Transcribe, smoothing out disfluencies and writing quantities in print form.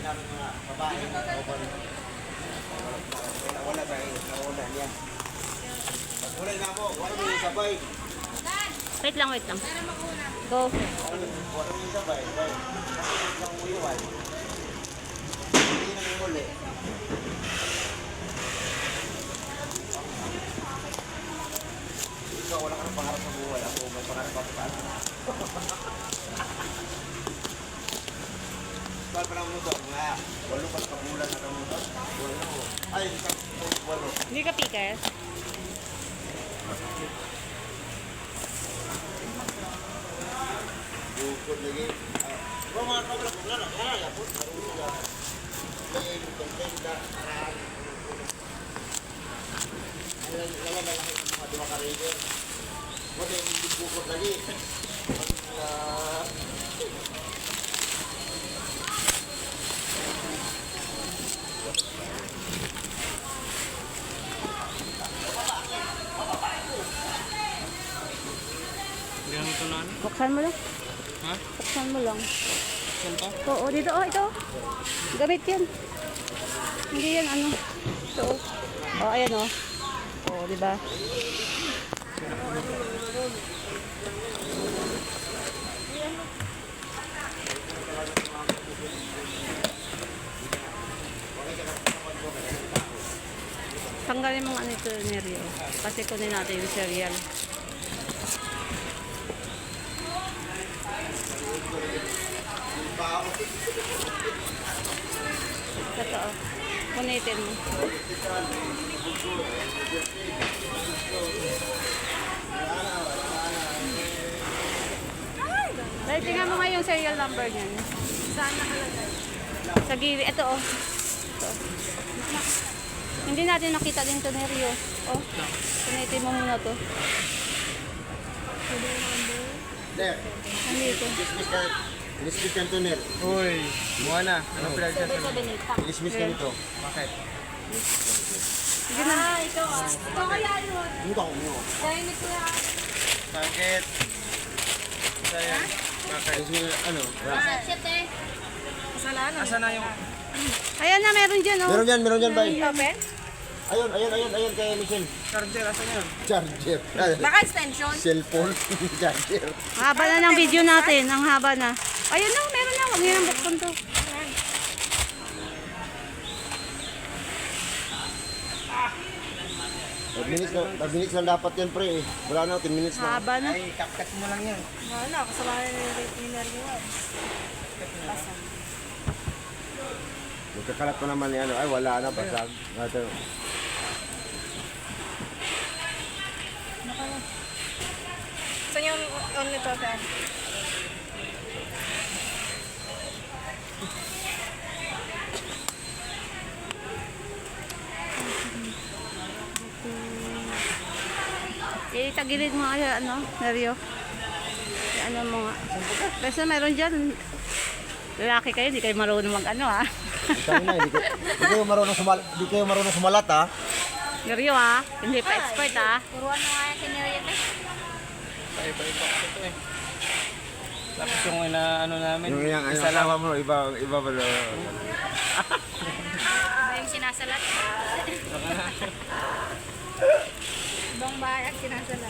namin mga babae. Wala tayo. Nawala niya. Wala na po. Wala mo yung sabay. Wait lang, wait lang. Go. Wala mo yung sabay. Wala mo yung iwan. Hindi na yung muli. Ikaw, wala ka ng pangarap sa buhay. Ako, may pangarap ako sa akin. Saan pa lang motor? Nga, walo pa sa kabulan na motor. Walo. Ay, walo. Hindi ka picker? Bukod lagi. Kung mga kabla ko na, kaya po, marunong na. Lagi, content na. Lawan na lang mga dua ka-rider. Wala yung bukod lagi. Ganito na. Buksan mo lang. Ha? Buksan mo lang. Saan to? Oo, dito. Oh, ito. Gamit yan. Hindi yan ano. Ito. Oh, ayan oh. Oh, di ba? Tanggalin mo nga nito, Nerio. Kasi kunin natin yung cereal. Totoo. Kunitin mo. Dahil tingnan mo nga yung serial number niyan. Saan nakalagay? Sa gilid. Ito oh. Ito. Hindi natin nakita din ito, Nerio. Oh. Kunitin mo muna to. There. Nandito. Dismiss ka ito, Ner. Uy, buwan na. Anong pinagkas na? 778. Dismiss ka nito. Bakit? Sige na. Ito ah. Ito kaya yun. Hindi ka kumyo. Dahil nito yan. Bakit? Saya. Bakit? Dismiss, ano? Shit eh. Kasalanan. Asa na yung... Ayan na, meron dyan oh. Meron dyan, bay. Open? Ayun, kay Michelle. Charger, asa niya? Charger. Baka extension? Cellphone. Charger. Haba na ng video natin. Ang haba na. Ayun na, meron na. Huwag niyo nang buksan to. Five minutes lang dapat yan, pre. Wala na, 10 minutes na. Haba na. Ay, kapkat mo lang yan. Wala, kasalanan ni Neryo. Magkakalat pa naman yan. Ay, wala na. Basag. Ito. Saan yung on nito, Sir? Tagilid mo nga, ano, Nerio. Ano mo nga. Basta meron dyan. Lalaki kayo, di kayo marunong mag-ano ha. Sabi na, di kayo marunong sumalat, ha? Nerio ha. Hindi pa expert ha. Puruan mo nga yan si Neryo. Iba-iba kasi ito eh. Tapos yung ano namin, Yung isa lang. mo, iba ba? Ba yung sinasalat? Ibang bahay ang sinasalat.